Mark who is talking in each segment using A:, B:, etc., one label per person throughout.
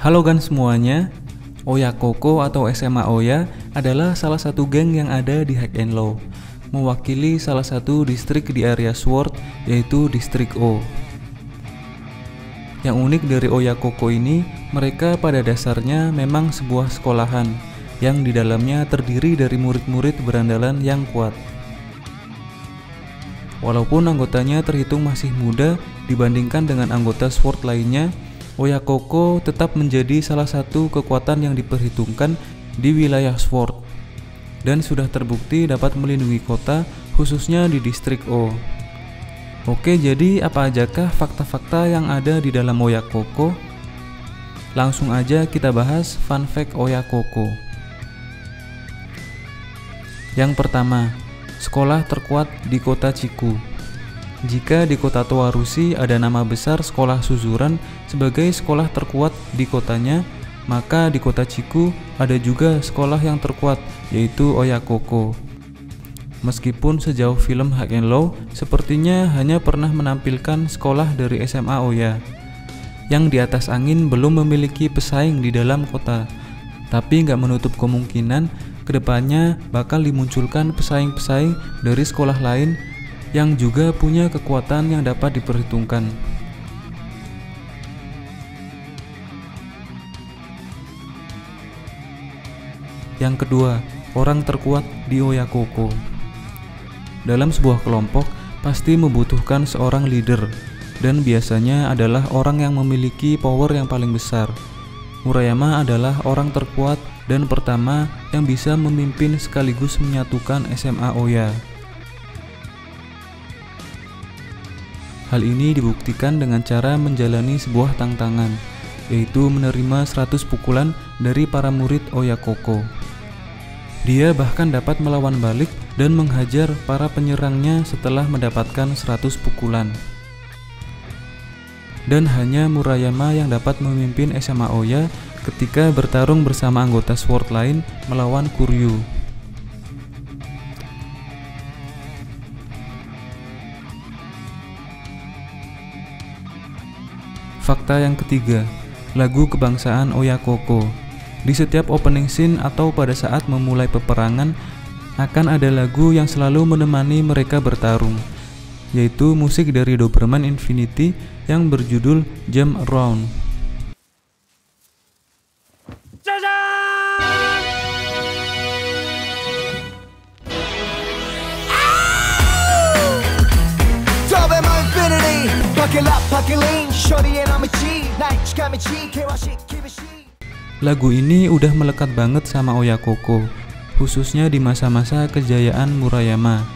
A: Halo gan semuanya, Oya Koko atau SMA Oya adalah salah satu geng yang ada di Hack and Law, mewakili salah satu distrik di area Sword, yaitu distrik O. Yang unik dari Oya Koko ini, mereka pada dasarnya memang sebuah sekolahan yang di dalamnya terdiri dari murid-murid berandalan yang kuat. Walaupun anggotanya terhitung masih muda dibandingkan dengan anggota Sword lainnya, Oya Koko tetap menjadi salah satu kekuatan yang diperhitungkan di wilayah Sword dan sudah terbukti dapat melindungi kota, khususnya di distrik O. Oke, jadi apa ajakah fakta-fakta yang ada di dalam Oya Koko? Langsung aja kita bahas fun fact Oya Koko. Yang pertama, sekolah terkuat di kota Chiku. Jika di kota Towarushi ada nama besar sekolah Suzuran sebagai sekolah terkuat di kotanya, maka di kota Chiku ada juga sekolah yang terkuat, yaitu Oya Koko. Meskipun sejauh film Hack and Law sepertinya hanya pernah menampilkan sekolah dari SMA Oya yang di atas angin belum memiliki pesaing di dalam kota, tapi nggak menutup kemungkinan kedepannya bakal dimunculkan pesaing-pesaing dari sekolah lain yang juga punya kekuatan yang dapat diperhitungkan. Yang kedua, orang terkuat di Oya Koko. Dalam sebuah kelompok pasti membutuhkan seorang leader, dan biasanya adalah orang yang memiliki power yang paling besar. Murayama adalah orang terkuat dan pertama yang bisa memimpin sekaligus menyatukan SMA Oya. Hal ini dibuktikan dengan cara menjalani sebuah tantangan, yaitu menerima 100 pukulan dari para murid Oya Koko. Dia bahkan dapat melawan balik dan menghajar para penyerangnya setelah mendapatkan 100 pukulan. Dan hanya Murayama yang dapat memimpin SMA Oya ketika bertarung bersama anggota Sword lain melawan Kuryu. Fakta yang ketiga, lagu kebangsaan Oya Koko. Di setiap opening scene atau pada saat memulai peperangan, akan ada lagu yang selalu menemani mereka bertarung, yaitu musik dari Doberman Infinity yang berjudul Jump Around. Lagu ini udah melekat banget sama Oya Koko, khususnya di masa-masa kejayaan Murayama.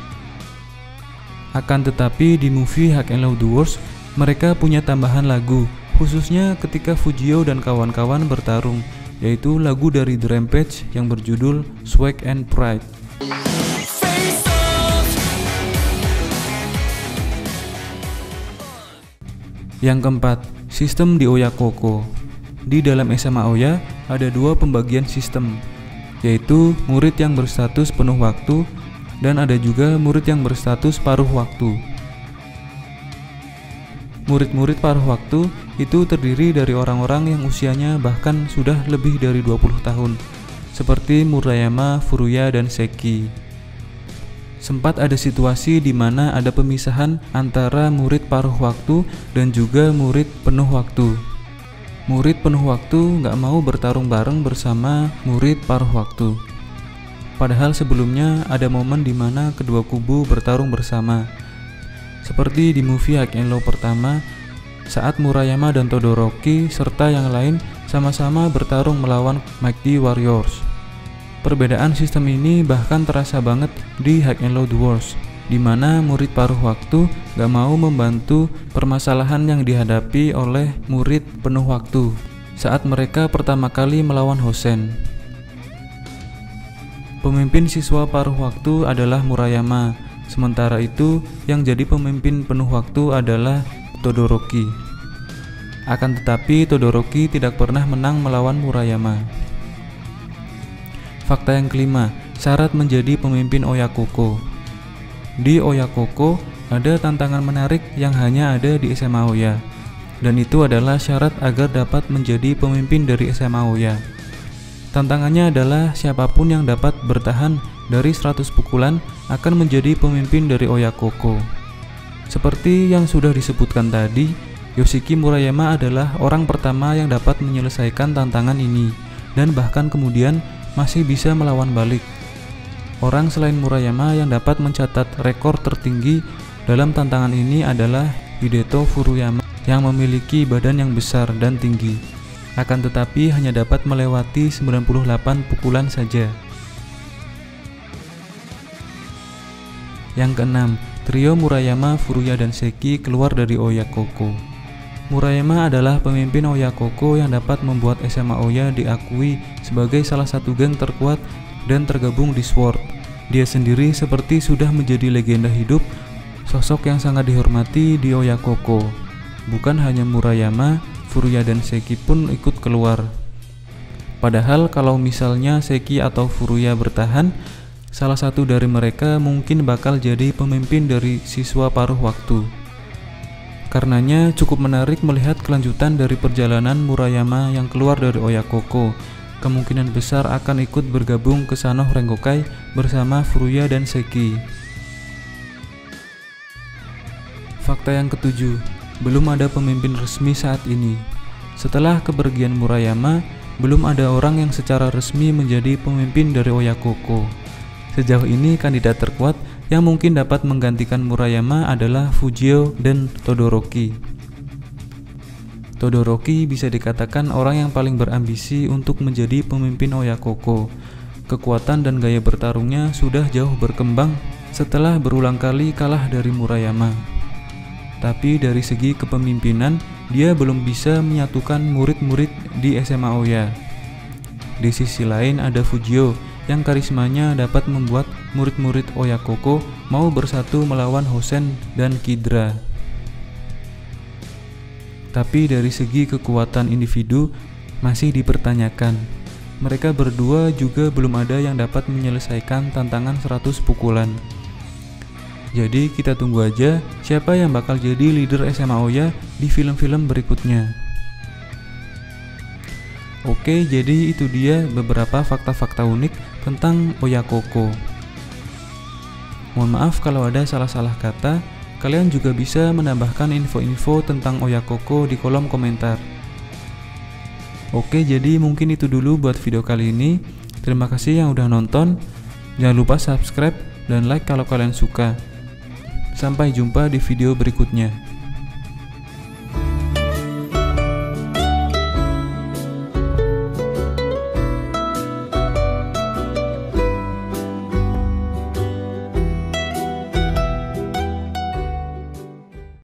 A: Akan tetapi di movie Hack and Law The Worst, mereka punya tambahan lagu, khususnya ketika Fujio dan kawan-kawan bertarung, yaitu lagu dari The Rampage yang berjudul Swag and Pride. Yang keempat, sistem di Oya Koko. Di dalam SMA Oya ada dua pembagian sistem, yaitu murid yang berstatus penuh waktu dan ada juga murid yang berstatus paruh waktu. Murid-murid paruh waktu itu terdiri dari orang-orang yang usianya bahkan sudah lebih dari 20 tahun, seperti Murayama, Furuya, dan Seki. Sempat ada situasi di mana ada pemisahan antara murid paruh waktu dan juga murid penuh waktu. Murid penuh waktu nggak mau bertarung bareng bersama murid paruh waktu. Padahal sebelumnya ada momen di mana kedua kubu bertarung bersama. Seperti di movie Hack and Law pertama, saat Murayama dan Todoroki serta yang lain sama-sama bertarung melawan Mighty Warriors. Perbedaan sistem ini bahkan terasa banget di Hack and Law The Worst, di mana murid paruh waktu gak mau membantu permasalahan yang dihadapi oleh murid penuh waktu saat mereka pertama kali melawan Hosen. Pemimpin siswa paruh waktu adalah Murayama, sementara itu yang jadi pemimpin penuh waktu adalah Todoroki. Akan tetapi Todoroki tidak pernah menang melawan Murayama. Fakta yang kelima, syarat menjadi pemimpin Oya Koko. Di Oya Koko ada tantangan menarik yang hanya ada di SMA Oya, dan itu adalah syarat agar dapat menjadi pemimpin dari SMA Oya. Tantangannya adalah siapapun yang dapat bertahan dari 100 pukulan akan menjadi pemimpin dari Oyakoko. Seperti yang sudah disebutkan tadi, Yoshiki Murayama adalah orang pertama yang dapat menyelesaikan tantangan ini, dan bahkan kemudian masih bisa melawan balik. Orang selain Murayama yang dapat mencatat rekor tertinggi dalam tantangan ini adalah Hideto Furuyama yang memiliki badan yang besar dan tinggi, akan tetapi hanya dapat melewati 98 pukulan saja. Yang keenam, trio Murayama, Furuya, dan Seki keluar dari Oyakoko. Murayama adalah pemimpin Oyakoko yang dapat membuat SMA Oya diakui sebagai salah satu geng terkuat dan tergabung di SWORD. Dia sendiri seperti sudah menjadi legenda hidup, sosok yang sangat dihormati di Oyakoko. Bukan hanya Murayama, Furuya dan Seki pun ikut keluar. Padahal kalau misalnya Seki atau Furuya bertahan, salah satu dari mereka mungkin bakal jadi pemimpin dari siswa paruh waktu. Karenanya cukup menarik melihat kelanjutan dari perjalanan Murayama yang keluar dari Oyakoko. Kemungkinan besar akan ikut bergabung ke Sanoh Rengokai bersama Furuya dan Seki. Fakta yang ketujuh, belum ada pemimpin resmi saat ini. Setelah kepergian Murayama, belum ada orang yang secara resmi menjadi pemimpin dari Oyakoko. Sejauh ini kandidat terkuat yang mungkin dapat menggantikan Murayama adalah Fujio dan Todoroki. Todoroki bisa dikatakan orang yang paling berambisi untuk menjadi pemimpin Oyakoko. Kekuatan dan gaya bertarungnya sudah jauh berkembang setelah berulang kali kalah dari Murayama. Tapi dari segi kepemimpinan, dia belum bisa menyatukan murid-murid di SMA Oya. Di sisi lain ada Fujio yang karismanya dapat membuat murid-murid Oyakoko mau bersatu melawan Hosen dan Kidra. Tapi dari segi kekuatan individu masih dipertanyakan. Mereka berdua juga belum ada yang dapat menyelesaikan tantangan 100 pukulan. Jadi kita tunggu aja siapa yang bakal jadi leader SMA Oya di film-film berikutnya. Oke, jadi itu dia beberapa fakta-fakta unik tentang Oyakoko. Mohon maaf kalau ada salah-salah kata. Kalian juga bisa menambahkan info-info tentang Oyakoko di kolom komentar. Oke, jadi mungkin itu dulu buat video kali ini. Terima kasih yang udah nonton. Jangan lupa subscribe dan like kalau kalian suka. Sampai jumpa di video berikutnya.